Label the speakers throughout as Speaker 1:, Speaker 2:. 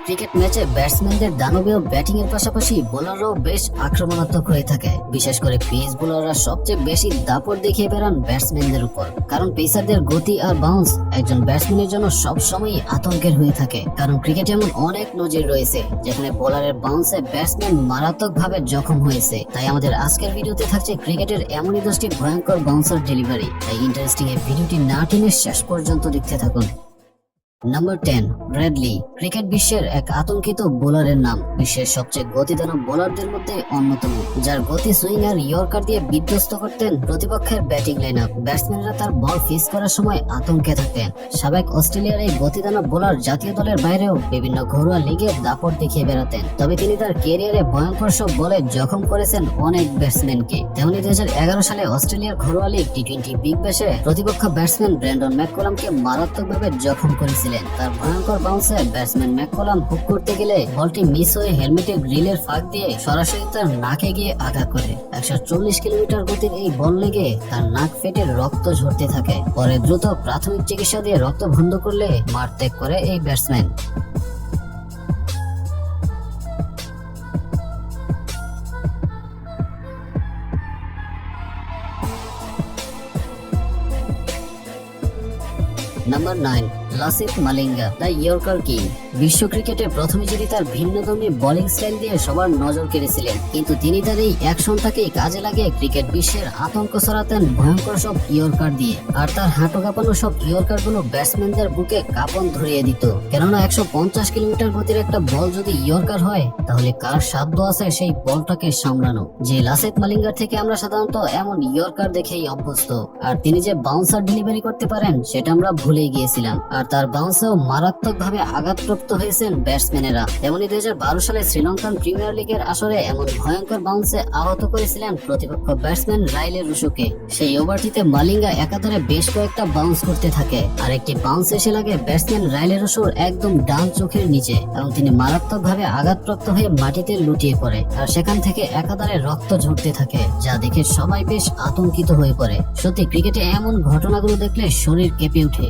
Speaker 1: Cricket ম্যাচে ব্যাটসম্যানদের দানবীয় ব্যাটিং এর পাশাপাশি বোলাররাও বেশ আক্রমণাত্মক হয়ে থাকে। বিশেষ করে পেস বোলাররা সবচেয়ে বেশি দাপট দেখিয়ে বেড়ান ব্যাটসম্যানদের উপর, কারণ পেসারদের গতি আর বাউন্স একজন ব্যাটসম্যানের জন্য সবসময়ই আতঙ্কের হয়ে থাকে। কারণ ক্রিকেটে এমন অনেক নজির রয়েছে যেখানে বোলারের বাউন্সে ব্যাটসম্যান মারাত্মকভাবে জখম হয়েছে। তাই আমাদের আজকের ভিডিওতে থাকছে ক্রিকেটের এমনই 10টি ভয়ঙ্কর বাউন্সার ডেলিভারি। তাই ইন্টারেস্টিং এই ভিডিওটি না টেনে শেষ পর্যন্ত দেখতে থাকুন। Number 10, Bradley. ক্রিকেট বিশ্বের এক আতঙ্কিত বোলারের নাম। বিশ্বের সবচেয়ে গতিদানব বোলারদের মধ্যে অন্যতম, যার গতি সুইং আর ইয়র্কার দিয়ে বিধ্বস্ত করতেন প্রতিপক্ষের ব্যাটিং লাইন আপ। ব্যাটসম্যানরা তার বল ফিস করার সময় আতঙ্কে থাকতেন। সাবেক অস্ট্রেলিয়ার এই গতিদানব বোলার জাতীয় দলের বাইরেও বিভিন্ন ঘরোয়া লিগে দাপট দেখিয়ে বেড়াতেন। তবে তিনি তার ক্যারিয়ারে ভয়ঙ্কর সব বলে জখম করেছেন অনেক ব্যাটসম্যানকে। তেমনি 2011 সালে অস্ট্রেলিয়ার ঘরোয়া লিগ টি-20 বিগ ব্যাশে প্রতিপক্ষ ব্যাটসম্যান ব্র্যান্ডন ম্যাককালামকে মারাত্মকভাবে জখম করেছিলেন। তার ভয়ঙ্কর বাউন্সে ব্যাটসম্যান ম্যাককালাম হুক করতে গেলে বলটি মিস হয়ে হেলমেটের গ্রিলের ফাঁক দিয়ে সরাসরি তার নাকে গিয়ে আঘাত করে। 140 কিলোমিটার গতির এই বল লেগে তার নাক ফেটে রক্ত ঝরতে থাকে। পরে দ্রুত প্রাথমিক চিকিৎসা দিয়ে রক্ত বন্ধ করলে মাঠ ত্যাগ করে এই batsman. Number 9, Lasith Malinga, the yorker king. বিশ্ব ক্রিকেটে প্রথমে যিনি তার ভিন্নধর্মী বোলিং স্টাইল দিয়ে সবার নজর কেড়েছিলেন, কিন্তু তিনি তার এই অ্যাকশনটাকেই কাজে লাগিয়ে ক্রিকেট বিশ্বের আতঙ্ক ছড়াতেন ভয়ঙ্কর সব ইয়র্কার দিয়ে। আর তার হাঁটু কাঁপানো সব ইয়র্কার গুলো ব্যাটসম্যানদের বুকে কাঁপন ধরিয়ে দিত। কেননা 150 কিলোমিটার গতির একটা বল যদি ইয়র্কার হয়, তাহলে কার সাধ্য আছে সেই বলটাকে সামলানো। যে লাসিথ মালিঙ্গার থেকে আমরা সাধারণত এমন ইয়র্কার দেখেই অভ্যস্ত, আর তিনি যে বাউন্সার ডেলিভারি করতে পারেন সেটা আমরা ভুলে গিয়েছিলাম। আর তার বাউন্সেও মারাত্মকভাবে আঘাতপ্রাপ্ত হয়েছেন ব্যাটসম্যানেরা। তেমনি 2012 সালে শ্রীলঙ্কান প্রিমিয়ার লিগের আসরে এমন ভয়ঙ্কর বাউন্সে আহত করেছিলেন প্রতিপক্ষ ব্যাটসম্যান রাইলে রুশোকে। সেই ওভারটিতে মালিঙ্গা একাধারে বেশ কয়েকটা বাউন্স করতে থাকে, আর একটি বাউন্স এসে লাগে ব্যাটসম্যান রাইলে রুশোর একদম ডান চোখের নিচে, এবং তিনি মারাত্মকভাবে আঘাতপ্রাপ্ত হয়ে মাটিতে লুটিয়ে পড়ে। আর সেখান থেকে একাধারে রক্ত ঝরতে থাকে, যা দেখে সবাই বেশ আতঙ্কিত হয়ে পড়ে। সত্যি ক্রিকেটে এমন ঘটনাগুলো দেখলে শরীর কেঁপে ওঠে।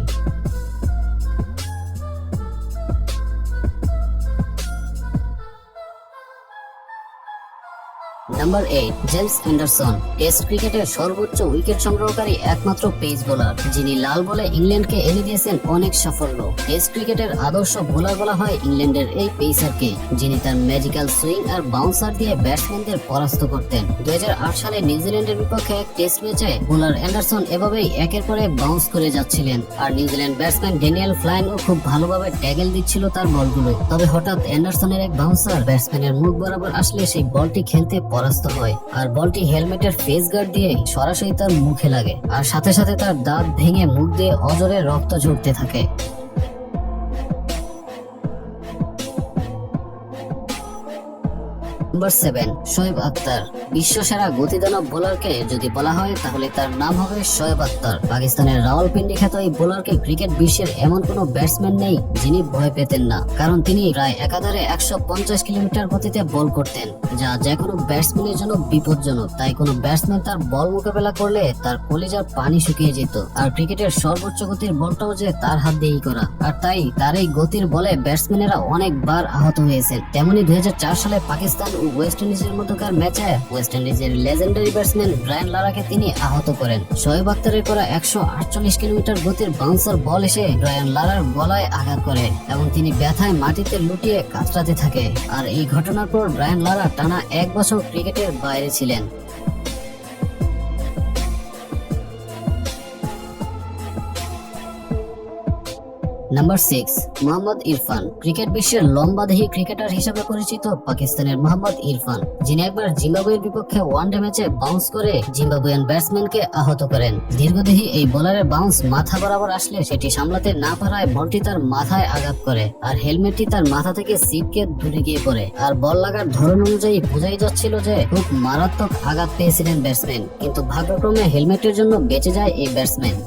Speaker 1: Number 8, James Anderson. টেস্ট ক্রিকেটের সর্বোচ্চ উইকেট সংগ্রহকারী একমাত্র পেস বোলার, যিনি লাল বলে ইংল্যান্ডকে এনে দিয়েছেন অনেক সাফল্য। টেস্ট ক্রিকেটের আদর্শ বোলার বলা হয় ইংল্যান্ডের এই পেসারকে, যিনি তার ম্যাজিক্যাল সুইং আর বাউন্সার দিয়ে ব্যাটসম্যানদের পরাস্ত করতেন। 2008 সালে নিউজিল্যান্ডের বিপক্ষে এক টেস্ট ম্যাচে বোলার অ্যান্ডারসন এভাবেই একের পর এক বাউন্স করে যাচ্ছিলেন, আর নিউজিল্যান্ড ব্যাটসম্যান ড্যানিয়েল ফ্লাইনও খুব ভালোভাবে ট্যাগেল দিচ্ছিল তার বলগুলো। তবে হঠাৎ অ্যান্ডারসনের এক বাউন্সার ব্যাটসম্যানের মুখ বরাবর আসলে সেই বলটি খেলতে পরাস্ত হয়, আর বলটি হেলমেটের ফেস গার্ড দিয়ে সরাসরি তার মুখে লাগে, আর সাথে সাথে তার দাঁত ভেঙে মুখ দিয়ে অজরে রক্ত ঝরতে থাকে। নাম্বার 7, শোয়েব আখতার। বিশ্বসেরা গতিদানব বোলারকে যদি বলা হয় তাহলে তার নাম হবে শোয়েব আখতার। পাকিস্তানের রাওয়ালপিন্ডি খ্যাত এই বোলারকে ক্রিকেট বিশ্বের এমন কোনো ব্যাটসম্যান নেই যিনি ভয় পেতেন না, কারণ তিনি প্রায় একাধারে 150 কিলোমিটার গতিতে বল করতেন, যা যে কোনো ব্যাটসম্যানের জন্য বিপজ্জনক। তাই কোনো ব্যাটসম্যান তার বল মোকাবেলা করলে তার কলিজার পানি শুকিয়ে যেত। আর ক্রিকেটের সর্বোচ্চ গতির বলটাও যে তার হাত দিয়েই করা, আর তাই তার এই গতির বলে ব্যাটসম্যানেরা অনেকবার আহত হয়েছেন। তেমনি 2004 সালে পাকিস্তান ও ওয়েস্ট ইন্ডিজের মধ্যকার ম্যাচে ওয়েস্ট ইন্ডিজের লেজেন্ডারি ব্যাটসম্যান ব্রায়ান লারাকে তিনি আহত করেন। শোয়েব আখতারের করা 148 কিলোমিটার গতির বাউন্সার বল এসে ব্রায়ান লারার গলায় আঘাত করে, এবং তিনি ব্যথায় মাটিতে লুটিয়ে কাতরাতে থাকে। আর এই ঘটনার পর ব্রায়ান লারা টানা 1 বছর ক্রিকেটের বাইরে ছিলেন। নাম্বার 6, মোহাম্মদ ইরফান। ক্রিকেট বিশ্বের লম্বাদেহী ক্রিকেটার হিসেবে পরিচিত পাকিস্তানের মোহাম্মদ ইরফান, যিনি একবার জিম্বাবুয়ের বিপক্ষে ওয়ানডে ম্যাচে বাউন্স করে জিম্বাবুয়ান ব্যাটসম্যানকে আহত করেন। দীর্ঘদেহী এই বোলারের বাউন্স মাথা বরাবর আসলে সেটি সামলাতে না পারায় বলটি তার মাথায় আঘাত করে, আর হেলমেটটি তার মাথা থেকে সিটকে দূরে গিয়ে পড়ে। আর বল লাগার ধরন অনুযায়ী বোঝাই যাচ্ছিল যে খুব মারাত্মক আঘাত পেয়েছিলেন ব্যাটসম্যান, কিন্তু ভাগ্যক্রমে হেলমেটের জন্য বেঁচে যায় এই batsman.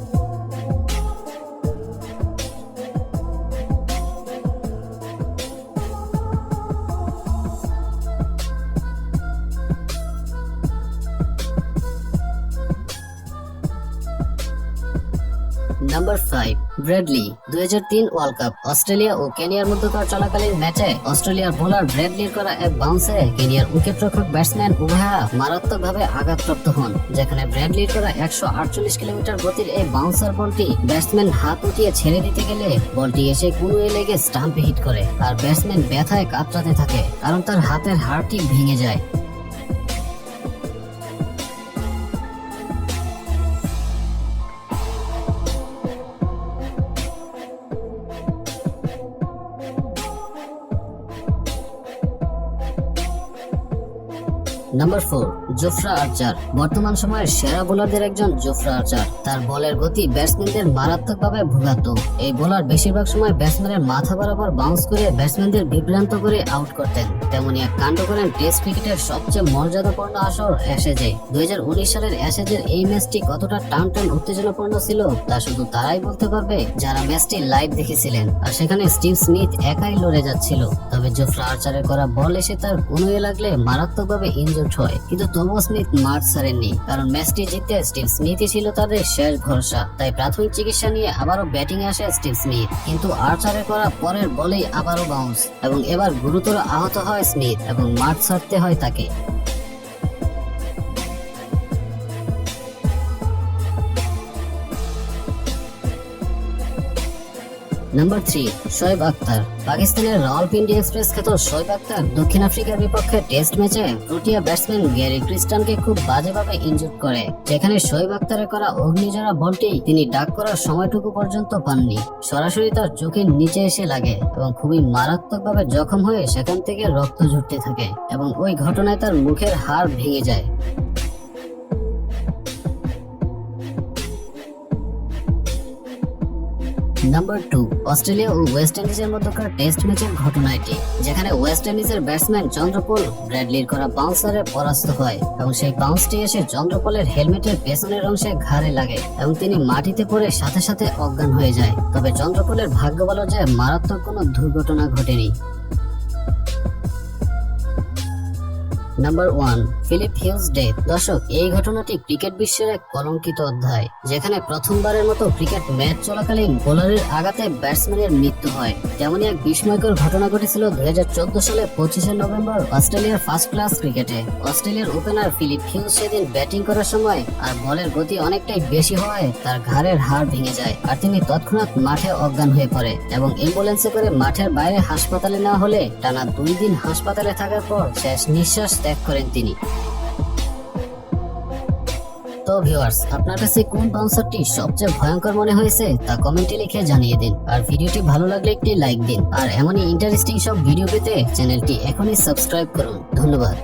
Speaker 1: Number 5, Bradley. 2003 world cup Australia ও কেনিয়ার মধ্যকার চলাকালীন ম্যাচে অস্ট্রেলিয়ার বোলার ব্র্যাডলির করা এক বাউন্সে কেনিয়ার উইকেটরক্ষক ব্যাটসম্যান উভয়া মারাত্মকভাবে আঘাতপ্রাপ্ত হন, যেখানে ব্র্যাডলির করা 148 কিলোমিটার গতির এই বাউন্সার বলটি ব্যাটসম্যান হাত উঠিয়ে ছেড়ে দিতে গেলে বলটি এসে কুনুয়ে লেগে স্টাম্পে হিট করে, আর ব্যাটসম্যান ব্যথায় কাতরাতে থাকে কারণ তার হাতের হাড়টি ভেঙে যায়। নাম্বার 4, জোফরা আর্চার। বর্তমান সময়ের সেরা বোলারদের একজন জোফরা আর্চার। তার বলের গতি ব্যাটসম্যানদের মারাত্মকভাবে ভোগাতো। এই বোলার বেশিরভাগ সময় ব্যাটসম্যানের মাথা বরাবর বাউন্স করে ব্যাটসম্যানদের বিভ্রান্ত করে আউট করতেন। তেমনি এক কাণ্ড করেন টেস্ট ক্রিকেটের সবচেয়ে মর্যাদাপূর্ণ আসর অ্যাশেজে। 2019 সালের অ্যাশেজের এই ম্যাচটি কতটা টান উত্তেজনাপূর্ণ ছিল তা শুধু তারাই বলতে পারবে যারা ম্যাচটি লাইভ দেখেছিলেন, আর সেখানে স্টিভ স্মিথ একাই লড়ে যাচ্ছিল। তবে জোফরা আর্চারের করা বল এসে তার কুনুয়ে লাগলে মারাত্মকভাবে ইনজুর্ড হয়, কিন্তু তবুও স্মিথ মাঠ ছাড়েননি, কারণ ম্যাচটি জিততে স্টিভ স্মিথই ছিল তাদের শেষ ভরসা। তাই প্রাথমিক চিকিৎসা নিয়ে আবারও ব্যাটিং এ আসে স্টিভ স্মিথ, কিন্তু আর্চারের করা পরের বলেই আবারও বাউন্স, এবং এবার গুরুতর আহত হয় স্মিথ এবং মাঠ ছাড়তে হয় তাকে। নাম্বার 3, শোয়েব আখতার। পাকিস্তানের রাওয়ালপিন্ডি এক্সপ্রেস খ্যাত শোয়েব আখতার দক্ষিণ আফ্রিকার বিপক্ষে টেস্ট ম্যাচে প্রোটিয়া ব্যাটসম্যান গ্যারি ক্রিস্টানকে খুব বাজেভাবে ইনজুর করে, যেখানে শোয়েব আখতারের করা অগ্নিঝরা বলটি তিনি ডাক করার সময়টুকু পর্যন্ত পাননি। সরাসরি তার চোখের নিচে এসে লাগে এবং খুবই মারাত্মকভাবে জখম হয়ে সেখান থেকে রক্ত ঝরতে থাকে, এবং ওই ঘটনায় তার মুখের হাড় ভেঙে যায়। নাম্বার 2, অস্ট্রেলিয়া ও ওয়েস্ট ইন্ডিজের মধ্যকার টেস্ট ম্যাচের ঘটনা এটি, যেখানে ওয়েস্ট ইন্ডিজের ব্যাটসম্যান চন্দ্রপল ব্র্যাডলির করা বাউন্সারে পরাস্ত হয়, এবং সেই বাউন্সটি এসে চন্দ্রপলের হেলমেটের পেছনের অংশে ঘাড়ে লাগে এবং তিনি মাটিতে পড়ে সাথে সাথে অজ্ঞান হয়ে যায়। তবে চন্দ্রপলের ভাগ্য ভালো যে মারাত্মক কোনো দুর্ঘটনা ঘটেনি। Number 1, Phillip Hughes death. দর্শক, এই ঘটনাটি ক্রিকেট বিশ্বের এক কলঙ্কিত অধ্যায়, যেখানে প্রথমবারের মতো ক্রিকেট ম্যাচ চলাকালীন বোলারের আঘাতে ব্যাটসম্যানের মৃত্যু হয়। তেমনই এক বিস্ময়কর ঘটনা ঘটেছিল 2014 সালে 25 নভেম্বর অস্ট্রেলিয়ার ফার্স্ট ক্লাস ক্রিকেটে। অস্ট্রেলিয়ার ওপেনার ফিলিপ হিউজ সেদিন ব্যাটিং করার সময় আর বলের গতি অনেকটাই বেশি হওয়ায় তার ঘাড়ের হাড় ভেঙে যায়, আর তিনি তৎক্ষণাৎ মাঠে অজ্ঞান হয়ে পড়ে এবং অ্যাম্বুলেন্সে করে মাঠের বাইরে হাসপাতালে নেওয়া হলে টানা 2 দিন হাসপাতালে থাকার পর শেষ নিঃশ্বাস ত্যাগ করেন তিনি। তো ভিউয়ার্স, আপনার কাছে কোন বাউন্সারটি সবচেয়ে ভয়ঙ্কর মনে হয়েছে তা কমেন্টে লিখে জানিয়ে দিন, আর ভিডিওটি ভালো লাগলে একটি লাইক দিন, আর এমনই ইন্টারেস্টিং সব ভিডিও পেতে চ্যানেলটি এখনই সাবস্ক্রাইব করুন। ধন্যবাদ।